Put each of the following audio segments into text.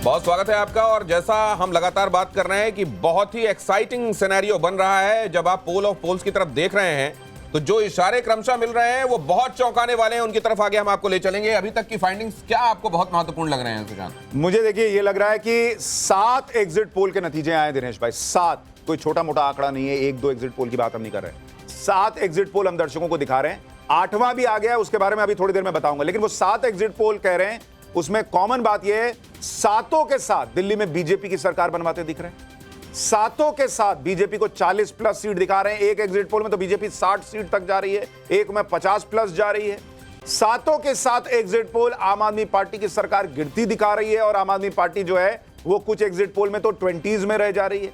बहुत स्वागत है आपका। और जैसा हम लगातार बात कर रहे हैं कि बहुत ही एक्साइटिंग सिनेरियो बन रहा है। जब आप पोल ऑफ पोल्स की तरफ देख रहे हैं तो जो इशारे क्रमशः मिल रहे हैं वो बहुत चौंकाने वाले हैं। उनकी तरफ आगे हम आपको ले चलेंगे। अभी तक की फाइंडिंग्स क्या आपको बहुत महत्वपूर्ण लग रहे हैं सुशांत? मुझे देखिए ये लग रहा है कि 7 एग्जिट पोल के नतीजे आए दिनेश भाई। 7, कोई छोटा मोटा आंकड़ा नहीं है। 1-2 एग्जिट पोल की बात हम नहीं कर रहे। 7 एग्जिट पोल हम दर्शकों को दिखा रहे हैं। 8वां भी आ गया है, उसके बारे में अभी थोड़ी देर में बताऊंगा। लेकिन वो 7 एग्जिट पोल कह रहे हैं, उसमें कॉमन बात यह है, सातों के साथ दिल्ली में बीजेपी की सरकार बनवाते दिख रहे हैं। सातों के साथ बीजेपी को 40 प्लस सीट दिखा रहे हैं। एक एग्जिट पोल में तो बीजेपी 60 सीट तक जा रही है, एक में 50 प्लस जा रही है। सातों के साथ एग्जिट पोल आम आदमी पार्टी की सरकार गिरती दिखा रही है और आम आदमी पार्टी जो है वो कुछ एग्जिट पोल में तो 20s में रह जा रही है।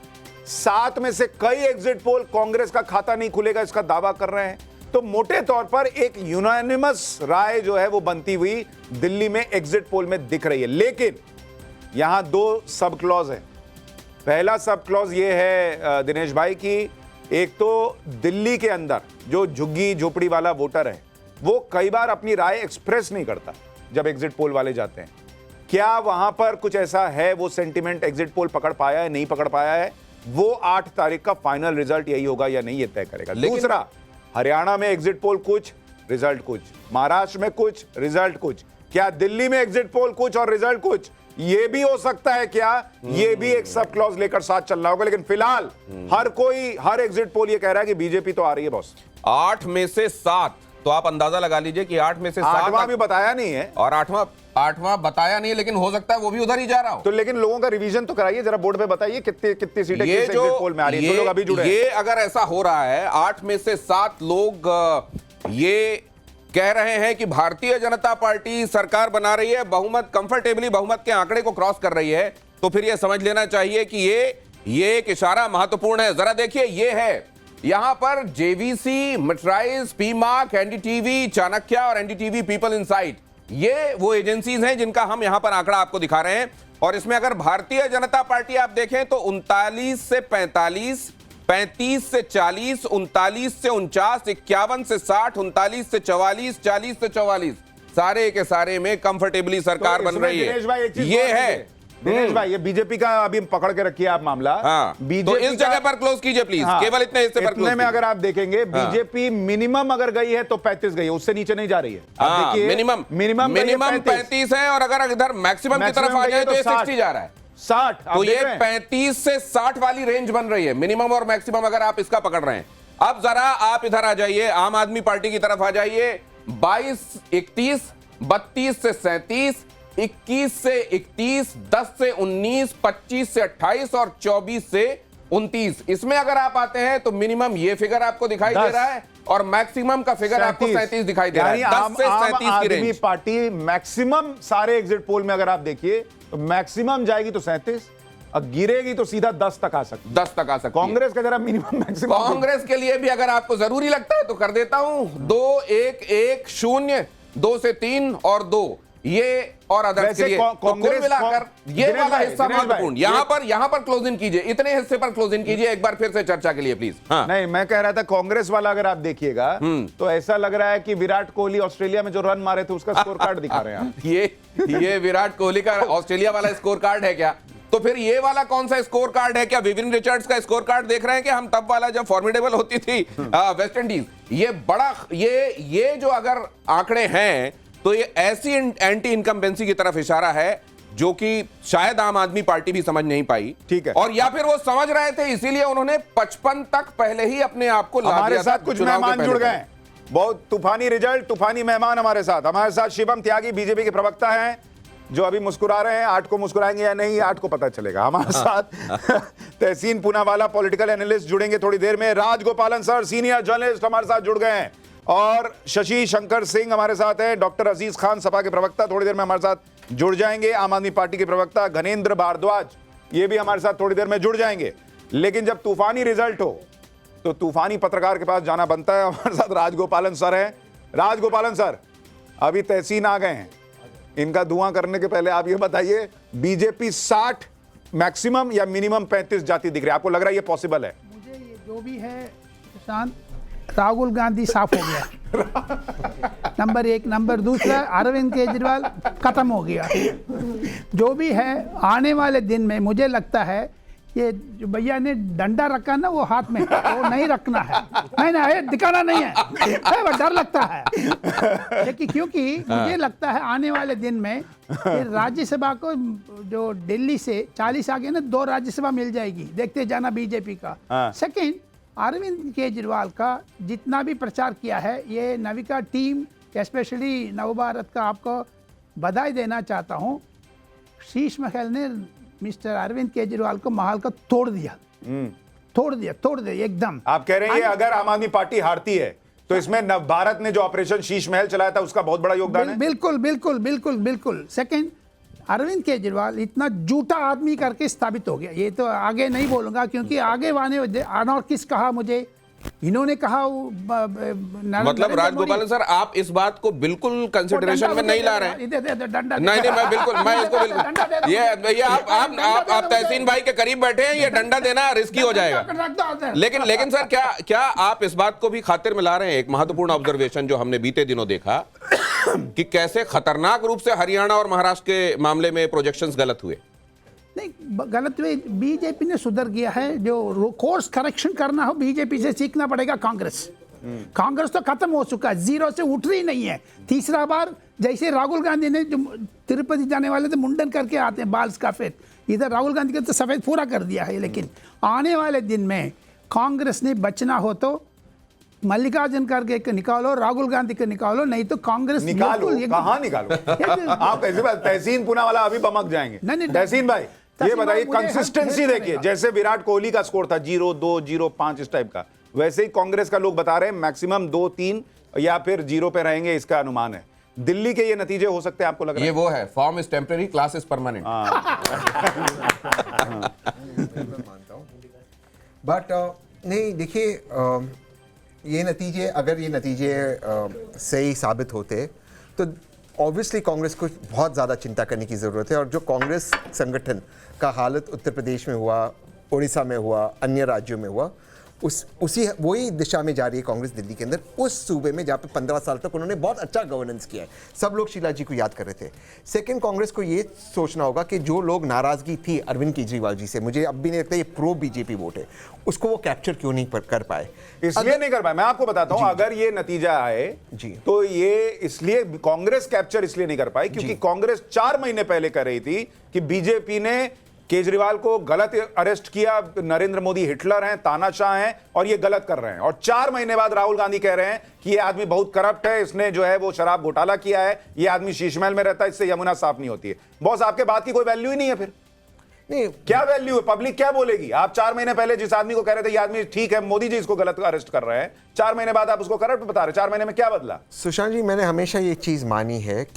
7 में से कई एग्जिट पोल कांग्रेस का खाता नहीं खुलेगा इसका दावा कर रहे हैं। तो मोटे तौर पर एक यूनानिमस राय जो है वो बनती हुई दिल्ली में एग्जिट पोल में दिख रही है। लेकिन यहां 2 सब क्लॉज है। पहला सब क्लॉज ये है दिनेश भाई कि एक तो दिल्ली के अंदर जो झुग्गी झोपड़ी वाला वोटर है वो कई बार अपनी राय एक्सप्रेस नहीं करता जब एग्जिट पोल वाले जाते हैं। क्या वहां पर कुछ ऐसा है, वो सेंटिमेंट एग्जिट पोल पकड़ पाया है, नहीं पकड़ पाया है? वो 8 तारीख का फाइनल रिजल्ट यही होगा या नहीं, ये तय करेगा। दूसरा, हरियाणा में एग्जिट पोल कुछ, रिजल्ट कुछ, महाराष्ट्र में कुछ, रिजल्ट कुछ, क्या दिल्ली में एग्जिट पोल कुछ और रिजल्ट कुछ? ये भी हो सकता है क्या? ये भी एक सब क्लॉज लेकर साथ चलना होगा। लेकिन फिलहाल हर एग्जिट पोल ये कह रहा है कि बीजेपी तो आ रही है बॉस। 8 में से 7, तो आप अंदाजा लगा लीजिए कि 8 में से 7। 8वां भी बताया नहीं है और 8वां बताया नहीं, लेकिन हो सकता है वो भी उधर ही जा रहा हो। तो लेकिन लोगों का रिवीजन तो कराइए जरा, बोर्ड पे बताइए कितनी सीटें ये किस जो एग्जिट पोल में आ रही है। तो लोग अभी जुड़े ये अगर ऐसा हो रहा है, 8 में से 7 लोग ये कह रहे हैं कि भारतीय जनता पार्टी सरकार बना रही है, बहुमत कंफर्टेबली बहुमत के आंकड़े को क्रॉस कर रही है, तो फिर ये समझ लेना चाहिए कि ये एक इशारा महत्वपूर्ण है। जरा देखिए, ये है यहां पर जेवीसी, मेट्राइज, पीमार्क, एनडीटीवी, चाणक्य और एनडीटीवी पीपल इनसाइट, ये वो एजेंसीज हैं जिनका हम यहां पर आंकड़ा आपको दिखा रहे हैं। और इसमें अगर भारतीय जनता पार्टी आप देखें तो 39 से 45, 35 से 40, 39 से 49, 51 से 60, 39 से 44, 40 से 44, सारे के सारे में कंफर्टेबली सरकार बन रही है। ये है दिनेश भाई, ये बीजेपी का अभी पकड़ के रखिए आप मामला। हाँ, तो इस जगह पर क्लोज कीजिए प्लीज। हाँ, केवल इतने हिस्से पर क्लोज में अगर आप देखेंगे बीजेपी मिनिमम अगर गई है तो 35 गई है, उससे नीचे नहीं जा रही है। आप देखिए मिनिमम 35 है और अगर इधर मैक्सिमम की तरफ आ जाए तो ये 60 जा रहा है। 60, तो ये 35 से 60 वाली रेंज बन रही है, मिनिमम और मैक्सिमम अगर आप इसका पकड़ रहे हैं। अब जरा आप इधर आ जाइए, आम आदमी पार्टी की तरफ आ जाइए। 22, 31, 32 से 37, 21 से 31, 10 से 19, 25 से 28 और 24 से 29, इसमें अगर आप आते हैं तो मिनिमम ये फिगर आपको दिखाई दे रहा है और मैक्सिमम का फिगर आपको 37 दिखाई दे रहा है। 10 से 37 की रेंज पार्टी मैक्सिमम सारे एग्जिट पोल में अगर आप देखिए तो मैक्सिमम जाएगी तो 37, और गिरेगी तो सीधा 10 तक आ सकती, 10 तक आ सकती। कांग्रेस का जरा मिनिमम मैक्सिमम, कांग्रेस के लिए भी अगर आपको जरूरी लगता है तो कर देता हूं, 2, 1, 1, 0, 2 से 3 और 2, ये और अदर्स के लिए तो कुल मिलाकर ये वाला हिस्सा महत्वपूर्ण। यहां पर क्लोज इन कीजिए, इतने हिस्से पर क्लोज इन कीजिए एक बार फिर से चर्चा के लिए प्लीज। हाँ। नहीं, मैं कह रहा था कांग्रेस वाला अगर आप देखिएगा तो ऐसा लग रहा है कि विराट कोहली ऑस्ट्रेलिया में जो रन मारे थे उसका स्कोर कार्ड दिखा रहे हैं। ये विराट कोहली का ऑस्ट्रेलिया वाला स्कोर कार्ड है क्या? तो फिर ये वाला कौन सा स्कोर कार्ड है? क्या विविन रिचर्ड्स का स्कोर कार्ड देख रहे हैं कि हम तब वाला जब फॉर्मिडेबल होती थी वेस्ट इंडीज? ये बड़ा ये जो अगर आंकड़े हैं तो ये ऐसी एंटी इनकम्बेंसी की तरफ इशारा है जो कि शायद आम आदमी पार्टी भी समझ नहीं पाई। ठीक है, और या फिर वो समझ रहे थे इसीलिए उन्होंने 55 तक पहले ही अपने आप को ला दिया था। हमारे साथ कुछ मेहमान जुड़ गए, बहुत तूफानी रिजल्ट, तूफानी मेहमान हमारे साथ शिवम त्यागी बीजेपी के प्रवक्ता हैं जो अभी मुस्कुरा रहे हैं। 8 को मुस्कुराएंगे या नहीं 8 को पता चलेगा। हमारे साथ तहसीन पूनावाला पॉलिटिकल एनालिस्ट जुड़ेंगे थोड़ी देर में। राजगोपालन सर सीनियर जर्नलिस्ट हमारे साथ जुड़ गए हैं और शशि शंकर सिंह हमारे साथ हैं। डॉक्टर अजीज खान सपा के प्रवक्ता थोड़ी देर में हमारे साथ जुड़ जाएंगे। आम आदमी पार्टी के प्रवक्ता घनेंद्र भारद्वाज ये भी हमारे साथ थोड़ी देर में जुड़ जाएंगे। लेकिन जब तूफानी रिजल्ट हो तो तूफानी पत्रकार के पास जाना बनता है। हमारे साथ राजगोपालन सर हैं। राजगोपालन सर अभी तहसीन आ गए हैं, इनका धुआं करने के पहले आप ये बताइए, बीजेपी 60 मैक्सिमम या मिनिमम 35 जाती दिख रही है? आपको लग रहा है ये पॉसिबल है? मुझे ये जो भी है किसान, राहुल गांधी साफ हो गया। नंबर एक। नंबर दूसरा, अरविंद केजरीवाल खत्म हो गया। जो भी है आने वाले दिन में मुझे लगता है ये जो भैया ने डंडा रखा ना वो हाथ में, वो नहीं रखना है, नहीं दिखाना नहीं है, वो डर लगता है। लेकिन क्योंकि मुझे लगता है आने वाले दिन में ये राज्यसभा को जो दिल्ली से 40 आ गए ना, 2 राज्यसभा मिल जाएगी, देखते जाना बीजेपी का। सेकंड, अरविंद केजरीवाल का जितना भी प्रचार किया है, ये नविका टीम स्पेशली नवभारत का आपको बधाई देना चाहता हूँ। शीश महल ने मिस्टर अरविंद केजरीवाल को महल का तोड़ दिया एकदम। आप कह रहे हैं अगर आम आदमी पार्टी हारती है तो इसमें नवभारत ने जो ऑपरेशन शीश महल चलाया था उसका बहुत बड़ा योगदान है। बिल्कुल। सेकंड, अरविंद केजरीवाल इतना झूठा आदमी करके स्थापित हो गया। ये तो आगे नहीं बोलूंगा क्योंकि आगे वाने किस कहा मुझे, इन्होंने कहा मतलब राजगोपाल सर, आप इस बात को बिल्कुल कंसिडरेशन में नहीं ला रहे हैं। नहीं, मैं इसको बिल्कुल ये आप तहसीन भाई के करीब बैठे हैं, ये डंडा देना रिस्की हो जाएगा। लेकिन सर, क्या आप इस बात को भी खातिर में ला रहे हैं? एक महत्वपूर्ण ऑब्जर्वेशन जो हमने बीते दिनों देखा कि कैसे खतरनाक रूप से हरियाणा और महाराष्ट्र के मामले में प्रोजेक्शंस गलत हुए। नहीं, गलत हुए, बीजेपी ने सुधर गया है। जो कोर्स करेक्शन करना हो बीजेपी से सीखना पड़ेगा। कांग्रेस तो खत्म हो चुका है, 0 से उठ रही नहीं है। तीसरा बार जैसे राहुल गांधी ने जो तिरुपति जाने वाले थे मुंडन करके आते हैं, बाल सफेद, इधर राहुल गांधी का तो सफेद पूरा कर दिया है। लेकिन आने वाले दिन में कांग्रेस ने बचना हो तो मल्लिकार्जुन खड़गे को निकालो, राहुल गांधी को निकालो, नहीं तो कांग्रेस निकालो। कहां निकालो? आप ऐसे बात, तहसीन पूनावाला अभी बमक जाएंगे। तहसीन भाई, ये बताइए, कंसिस्टेंसी देखिए, जैसे विराट कोहली का स्कोर था 0-2, 0-5 इस टाइप का, वैसे ही कांग्रेस का लोग बता रहे हैं मैक्सिमम 2-3 या फिर 0 पे रहेंगे, इसका अनुमान है। दिल्ली के ये नतीजे हो सकते हैं, आपको लग रहा है? ये वो है, form is temporary, class is permanent. But नहीं, देखिए, ये नतीजे, अगर ये नतीजे सही साबित होते तो ऑब्वियसली कांग्रेस को बहुत ज़्यादा चिंता करने की ज़रूरत है। और जो कांग्रेस संगठन का हालत उत्तर प्रदेश में हुआ, उड़ीसा में हुआ, अन्य राज्यों में हुआ, वही दिशा में जा रही है कांग्रेस दिल्ली के अंदर, उस सूबे में जहाँ पे 15 साल तक उन्होंने बहुत अच्छा गवर्नेंस किया है। सब लोग शीला जी को याद कर रहे थे। सेकंड, कांग्रेस को ये सोचना होगा कि जो लोग नाराज़गी थी अरविंद केजरीवाल जी से, मुझे अब भी नहीं लगता ये प्रो बीजेपी वोट है, उसको वो कैप्चर क्यों नहीं कर पाए? इसलिए नहीं कर पाए, मैं आपको बताता हूं, अगर ये नतीजा आए तो ये इसलिए कांग्रेस कैप्चर इसलिए नहीं कर पाई क्योंकि कांग्रेस 4 महीने पहले कर रही थी कि बीजेपी ने केजरीवाल को गलत अरेस्ट किया, नरेंद्र मोदी हिटलर हैं, तानाशाह हैं और ये गलत कर रहे हैं। और 4 महीने बाद राहुल गांधी कह रहे हैं कि ये आदमी बहुत करप्ट है, इसने जो है वो शराब घोटाला किया है, ये आदमी शीश महल में रहता है, इससे यमुना साफ नहीं होती है। बॉस, आपके बात की कोई वैल्यू ही नहीं है फिर। नहीं, क्या वैल्यू है? पब्लिक क्या बोलेगी? आप 4 महीने पहले जिस आदमी को कह रहे थे ये आदमी ठीक है, मोदी जी इसको गलत अरेस्ट कर रहे हैं, 4 महीने बाद आप उसको करप्ट बता रहे हैं। 4 महीने में क्या बदला? सुशांत जी, मैंने हमेशा ये चीज़ मानी है